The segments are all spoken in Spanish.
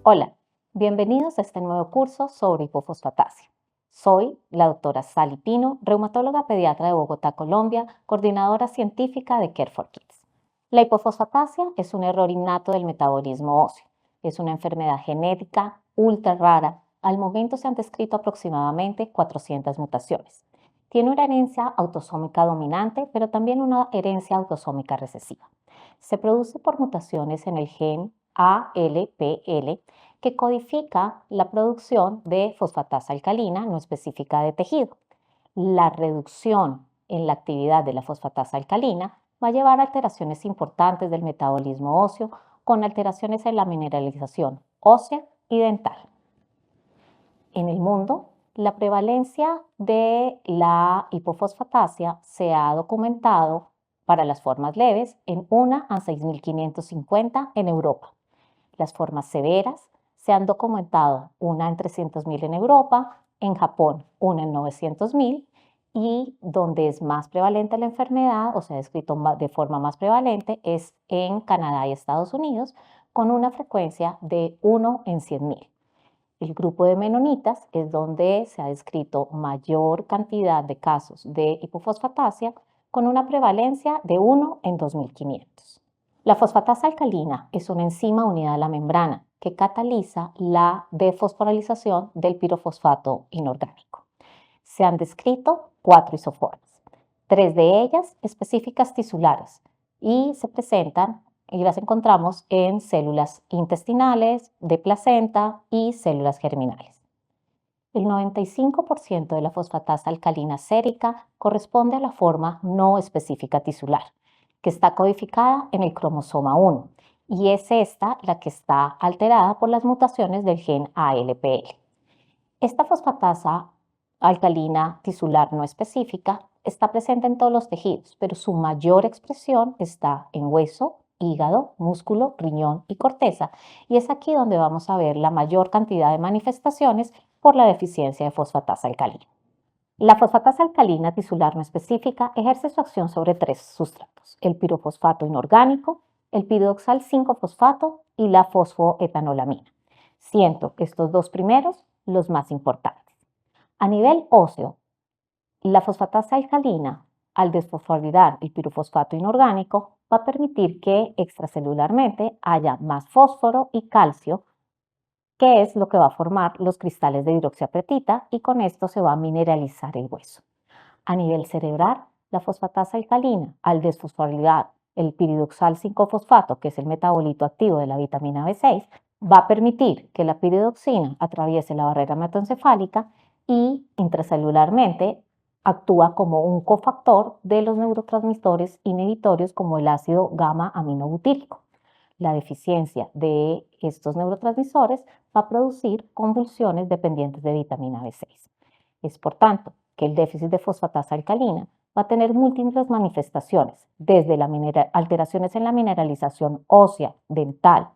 Hola, bienvenidos a este nuevo curso sobre hipofosfatasia. Soy la doctora Sally Pino, reumatóloga pediatra de Bogotá, Colombia, coordinadora científica de Care for Kids. La hipofosfatasia es un error innato del metabolismo óseo. Es una enfermedad genética ultra rara. Al momento se han descrito aproximadamente 400 mutaciones. Tiene una herencia autosómica dominante, pero también una herencia autosómica recesiva. Se produce por mutaciones en el gen ALPL que codifica la producción de fosfatasa alcalina no específica de tejido. La reducción en la actividad de la fosfatasa alcalina va a llevar a alteraciones importantes del metabolismo óseo con alteraciones en la mineralización ósea y dental. En el mundo, la prevalencia de la hipofosfatasia se ha documentado para las formas leves en 1 a 6.550 en Europa. Las formas severas se han documentado una en 300.000 en Europa, en Japón una en 900.000 y donde es más prevalente la enfermedad, o se ha descrito de forma más prevalente, es en Canadá y Estados Unidos, con una frecuencia de 1 en 100.000. El grupo de menonitas es donde se ha descrito mayor cantidad de casos de hipofosfatasia con una prevalencia de 1 en 2.500. La fosfatasa alcalina es una enzima unida a la membrana que cataliza la defosforilización del pirofosfato inorgánico. Se han descrito 4 isoformas, 3 de ellas específicas tisulares y se presentan y las encontramos en células intestinales, de placenta y células germinales. El 95% de la fosfatasa alcalina sérica corresponde a la forma no específica tisular, que está codificada en el cromosoma 1, y es esta la que está alterada por las mutaciones del gen ALPL. Esta fosfatasa alcalina tisular no específica está presente en todos los tejidos, pero su mayor expresión está en hueso, hígado, músculo, riñón y corteza, y es aquí donde vamos a ver la mayor cantidad de manifestaciones por la deficiencia de fosfatasa alcalina. La fosfatasa alcalina tisular no específica ejerce su acción sobre 3 sustratos: el pirofosfato inorgánico, el piridoxal 5-fosfato y la fosfoetanolamina, siendo estos 2 primeros los más importantes. A nivel óseo, la fosfatasa alcalina, al desfosforilizar el pirofosfato inorgánico, va a permitir que extracelularmente haya más fósforo y calcio, que es lo que va a formar los cristales de hidroxiapatita, y con esto se va a mineralizar el hueso. A nivel cerebral, la fosfatasa alcalina, al desfosforilizar el piridoxal 5-fosfato, que es el metabolito activo de la vitamina B6, va a permitir que la piridoxina atraviese la barrera hematoencefálica y intracelularmente actúa como un cofactor de los neurotransmisores inhibitorios como el ácido gamma aminobutírico. La deficiencia de estos neurotransmisores va a producir convulsiones dependientes de vitamina B6. Es por tanto que el déficit de fosfatasa alcalina va a tener múltiples manifestaciones, desde alteraciones en la mineralización ósea, dental.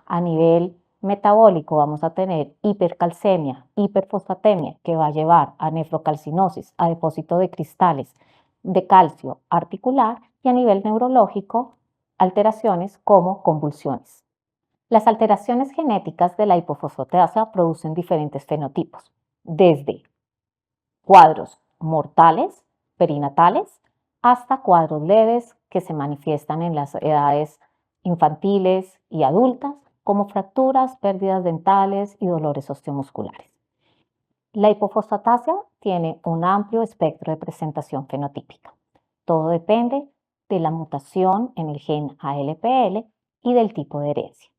A nivel metabólico vamos a tener hipercalcemia, hiperfosfatemia, que va a llevar a nefrocalcinosis, a depósito de cristales de calcio articular, y a nivel neurológico, alteraciones como convulsiones. Las alteraciones genéticas de la hipofosfatasia producen diferentes fenotipos, desde cuadros mortales, perinatales, hasta cuadros leves que se manifiestan en las edades infantiles y adultas, como fracturas, pérdidas dentales y dolores osteomusculares. La hipofosfatasia tiene un amplio espectro de presentación fenotípica. Todo depende de la mutación en el gen ALPL y del tipo de herencia.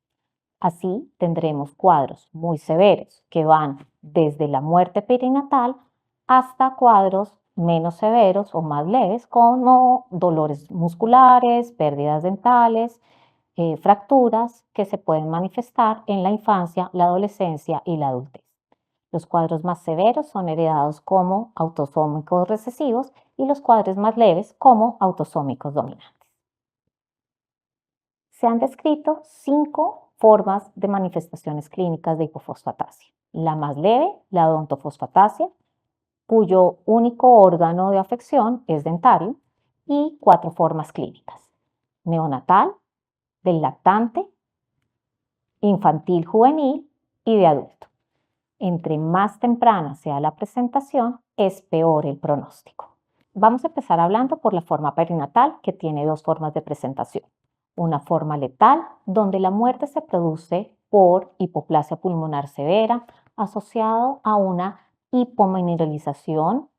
Así tendremos cuadros muy severos que van desde la muerte perinatal hasta cuadros menos severos o más leves como dolores musculares, pérdidas dentales, fracturas que se pueden manifestar en la infancia, la adolescencia y la adultez. Los cuadros más severos son heredados como autosómicos recesivos y los cuadros más leves como autosómicos dominantes. Se han descrito 5 formas de manifestaciones clínicas de hipofosfatasia. La más leve, la odontofosfatasia, cuyo único órgano de afección es dentario, y 4 formas clínicas: neonatal, del lactante, infantil juvenil y de adulto. Entre más temprana sea la presentación, es peor el pronóstico. Vamos a empezar hablando por la forma perinatal, que tiene dos formas de presentación. Una forma letal, donde la muerte se produce por hipoplasia pulmonar severa, asociado a una hipomineralización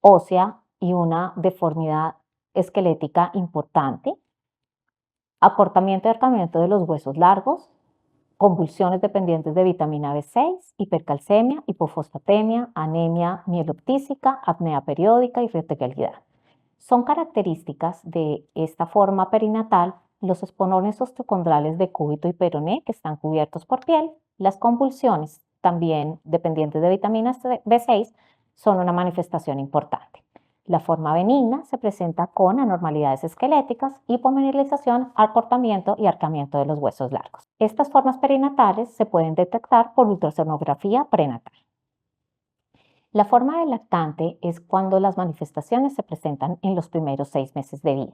ósea y una deformidad esquelética importante, acortamiento y arqueamiento de los huesos largos, convulsiones dependientes de vitamina B6, hipercalcemia, hipofosfatemia, anemia mieloptísica, apnea periódica y irritabilidad. Son características de esta forma perinatal los esponones osteocondrales de cúbito y peroné que están cubiertos por piel. Las convulsiones, también dependientes de vitamina B6, son una manifestación importante. La forma benigna se presenta con anormalidades esqueléticas, hipomineralización, acortamiento y arqueamiento de los huesos largos. Estas formas perinatales se pueden detectar por ultrasonografía prenatal. La forma de lactante es cuando las manifestaciones se presentan en los primeros 6 meses de vida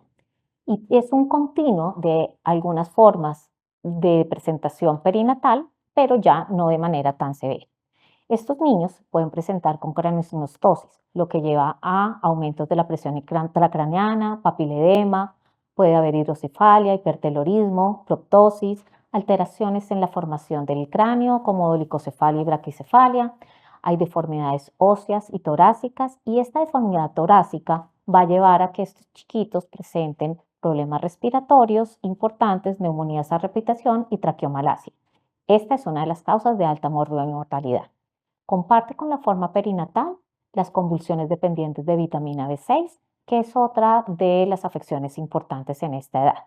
y es un continuo de algunas formas de presentación perinatal, pero ya no de manera tan severa. Estos niños pueden presentar con craneosinostosis, lo que lleva a aumentos de la presión intracraneana, papiledema, puede haber hidrocefalia, hipertelorismo, proptosis, alteraciones en la formación del cráneo como dolicocefalia y braquicefalia. Hay deformidades óseas y torácicas y esta deformidad torácica va a llevar a que estos chiquitos presenten problemas respiratorios importantes, neumonías a repetición y traqueomalacia. Esta es una de las causas de alta mortalidad. Comparte con la forma perinatal las convulsiones dependientes de vitamina B6, que es otra de las afecciones importantes en esta edad.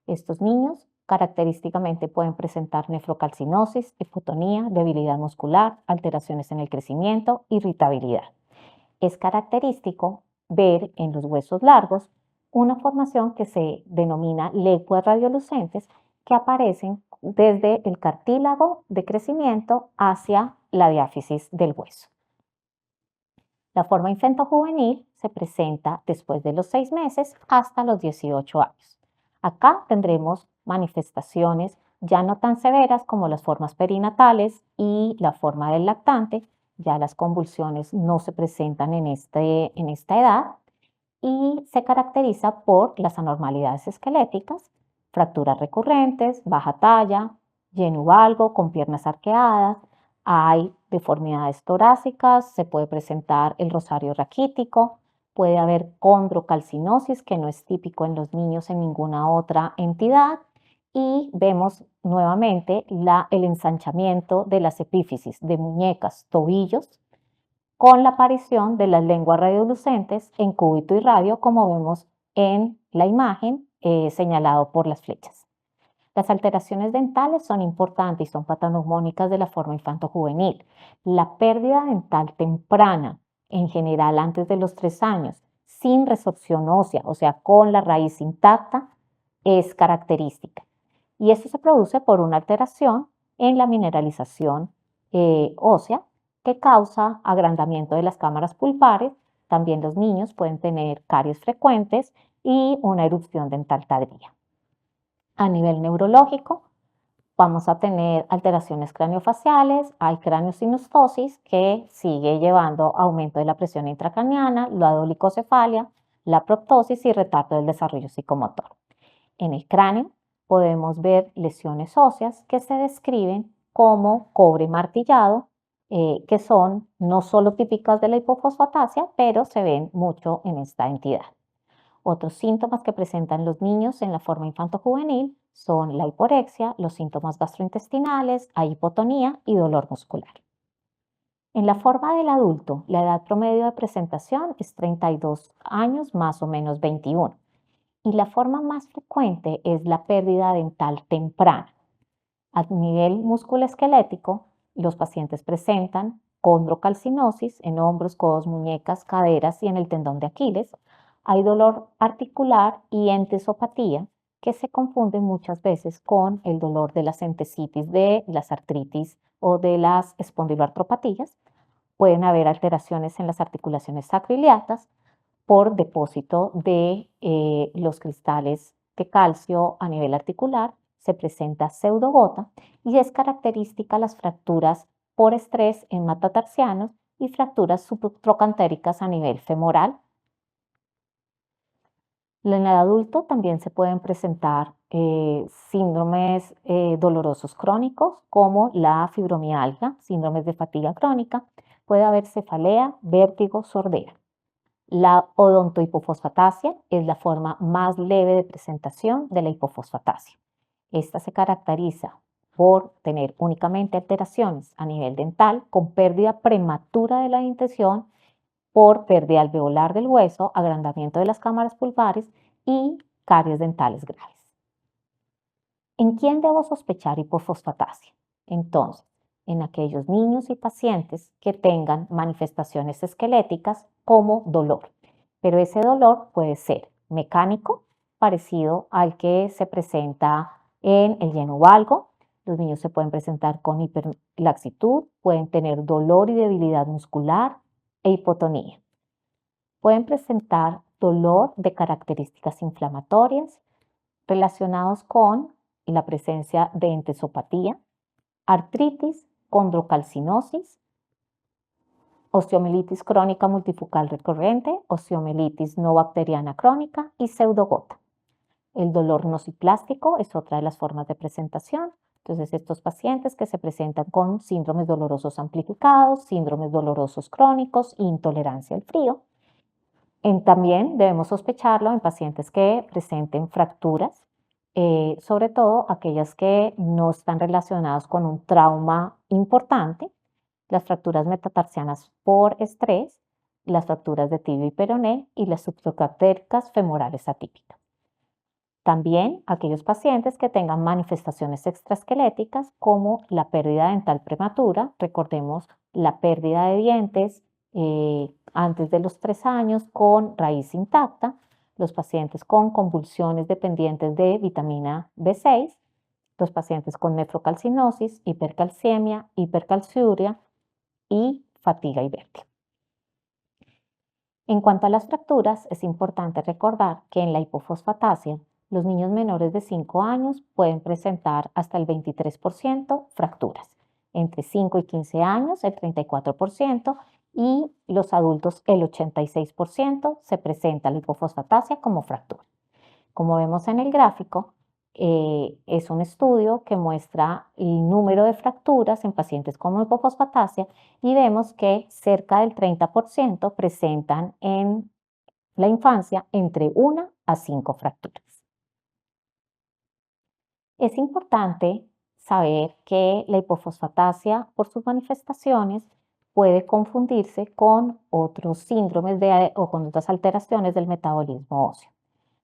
Estos niños característicamente pueden presentar nefrocalcinosis, hipotonía, debilidad muscular, alteraciones en el crecimiento, irritabilidad. Es característico ver en los huesos largos una formación que se denomina lecuas radiolucentes que aparecen desde el cartílago de crecimiento hacia la diáfisis del hueso. La forma infanto-juvenil se presenta después de los 6 meses hasta los 18 años. Acá tendremos manifestaciones ya no tan severas como las formas perinatales y la forma del lactante. Ya las convulsiones no se presentan en esta edad y se caracteriza por las anormalidades esqueléticas, fracturas recurrentes, baja talla, lleno valgo con piernas arqueadas, hay deformidades torácicas, se puede presentar el rosario raquítico, puede haber condrocalcinosis, que no es típico en los niños en ninguna otra entidad, y vemos nuevamente el ensanchamiento de las epífisis de muñecas, tobillos, con la aparición de las lenguas radiolucentes en cúbito y radio, como vemos en la imagen señalado por las flechas. Las alteraciones dentales son importantes y son patognomónicas de la forma infanto-juvenil. La pérdida dental temprana, en general antes de los 3 años, sin resorción ósea, o sea, con la raíz intacta, es característica. Y esto se produce por una alteración en la mineralización ósea que causa agrandamiento de las cámaras pulpares. También los niños pueden tener caries frecuentes y una erupción dental tardía. A nivel neurológico, vamos a tener alteraciones craneofaciales, hay craneosinostosis que sigue llevando a aumento de la presión intracraneana, la dolicocefalia, la proptosis y retardo del desarrollo psicomotor. En el cráneo podemos ver lesiones óseas que se describen como cobre martillado, que son no solo típicas de la hipofosfatasia, pero se ven mucho en esta entidad. Otros síntomas que presentan los niños en la forma infanto-juvenil son la hiporexia, los síntomas gastrointestinales, hay hipotonía y dolor muscular. En la forma del adulto, la edad promedio de presentación es 32 años, más o menos 21. Y la forma más frecuente es la pérdida dental temprana. A nivel musculoesquelético, los pacientes presentan condrocalcinosis en hombros, codos, muñecas, caderas y en el tendón de Aquiles. Hay dolor articular y entesopatía, que se confunden muchas veces con el dolor de las entesitis, de las artritis o de las espondiloartropatías. Pueden haber alteraciones en las articulaciones sacroiliatas por depósito de los cristales de calcio a nivel articular, se presenta pseudogota y es característica las fracturas por estrés en metatarsianos y fracturas subtrocantéricas a nivel femoral. En el adulto también se pueden presentar síndromes dolorosos crónicos como la fibromialgia, síndromes de fatiga crónica. Puede haber cefalea, vértigo, sordera. La odontohipofosfatasia es la forma más leve de presentación de la hipofosfatasia. Esta se caracteriza por tener únicamente alteraciones a nivel dental con pérdida prematura de la dentición por pérdida alveolar del hueso, agrandamiento de las cámaras pulpares y caries dentales graves. ¿En quién debo sospechar hipofosfatasia? Entonces, en aquellos niños y pacientes que tengan manifestaciones esqueléticas como dolor, pero ese dolor puede ser mecánico, parecido al que se presenta en el lleno valgo. Los niños se pueden presentar con hiperlaxitud, pueden tener dolor y debilidad muscular e hipotonía. Pueden presentar dolor de características inflamatorias relacionados con la presencia de entesopatía, artritis, condrocalcinosis, osteomielitis crónica multifocal recurrente, osteomielitis no bacteriana crónica y pseudogota. El dolor nociplástico es otra de las formas de presentación. Entonces, estos pacientes que se presentan con síndromes dolorosos amplificados, síndromes dolorosos crónicos, intolerancia al frío. También debemos sospecharlo en pacientes que presenten fracturas, sobre todo aquellas que no están relacionadas con un trauma importante, las fracturas metatarsianas por estrés, las fracturas de tibia y peroné y las subtrocantéricas femorales atípicas. También aquellos pacientes que tengan manifestaciones extraesqueléticas como la pérdida dental prematura, recordemos la pérdida de dientes antes de los 3 años con raíz intacta, los pacientes con convulsiones dependientes de vitamina B6, los pacientes con nefrocalcinosis, hipercalcemia, hipercalciuria y fatiga y vértigo. En cuanto a las fracturas, es importante recordar que en la hipofosfatasia, los niños menores de 5 años pueden presentar hasta el 23% fracturas, entre 5 y 15 años el 34% y los adultos el 86% se presenta la hipofosfatasia como fractura. Como vemos en el gráfico, es un estudio que muestra el número de fracturas en pacientes con hipofosfatasia y vemos que cerca del 30% presentan en la infancia entre 1 a 5 fracturas. Es importante saber que la hipofosfatasia, por sus manifestaciones, puede confundirse con otros síndromes o con otras alteraciones del metabolismo óseo.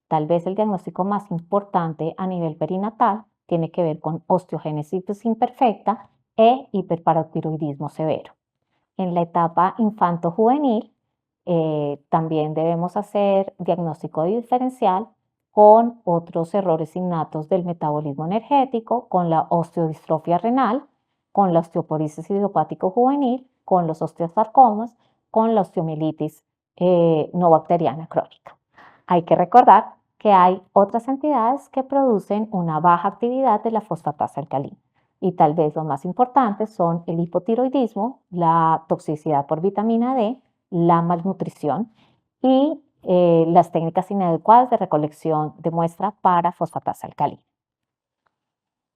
Tal vez el diagnóstico más importante a nivel perinatal tiene que ver con osteogénesis imperfecta e hiperparotiroidismo severo. En la etapa infanto-juvenil, también debemos hacer diagnóstico diferencial con otros errores innatos del metabolismo energético, con la osteodistrofia renal, con la osteoporosis idiopático juvenil, con los osteosarcomas, con la osteomielitis no bacteriana crónica. Hay que recordar que hay otras entidades que producen una baja actividad de la fosfatasa alcalina. Y tal vez los más importantes son el hipotiroidismo, la toxicidad por vitamina D, la malnutrición y las técnicas inadecuadas de recolección de muestra para fosfatasa alcalina.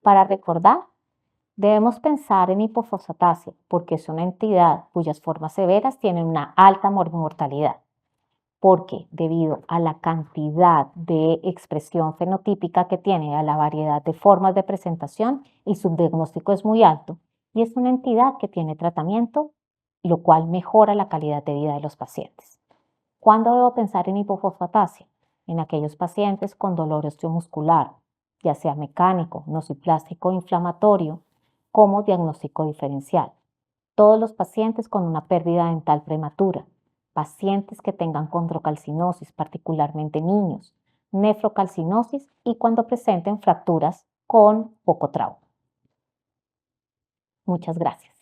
Para recordar, debemos pensar en hipofosfatasia porque es una entidad cuyas formas severas tienen una alta mortalidad, porque debido a la cantidad de expresión fenotípica que tiene, a la variedad de formas de presentación, el subdiagnóstico es muy alto y es una entidad que tiene tratamiento, lo cual mejora la calidad de vida de los pacientes. ¿Cuándo debo pensar en hipofosfatasia? En aquellos pacientes con dolor osteomuscular, ya sea mecánico, nociplástico o inflamatorio, como diagnóstico diferencial. Todos los pacientes con una pérdida dental prematura, pacientes que tengan condrocalcinosis, particularmente niños, nefrocalcinosis y cuando presenten fracturas con poco trauma. Muchas gracias.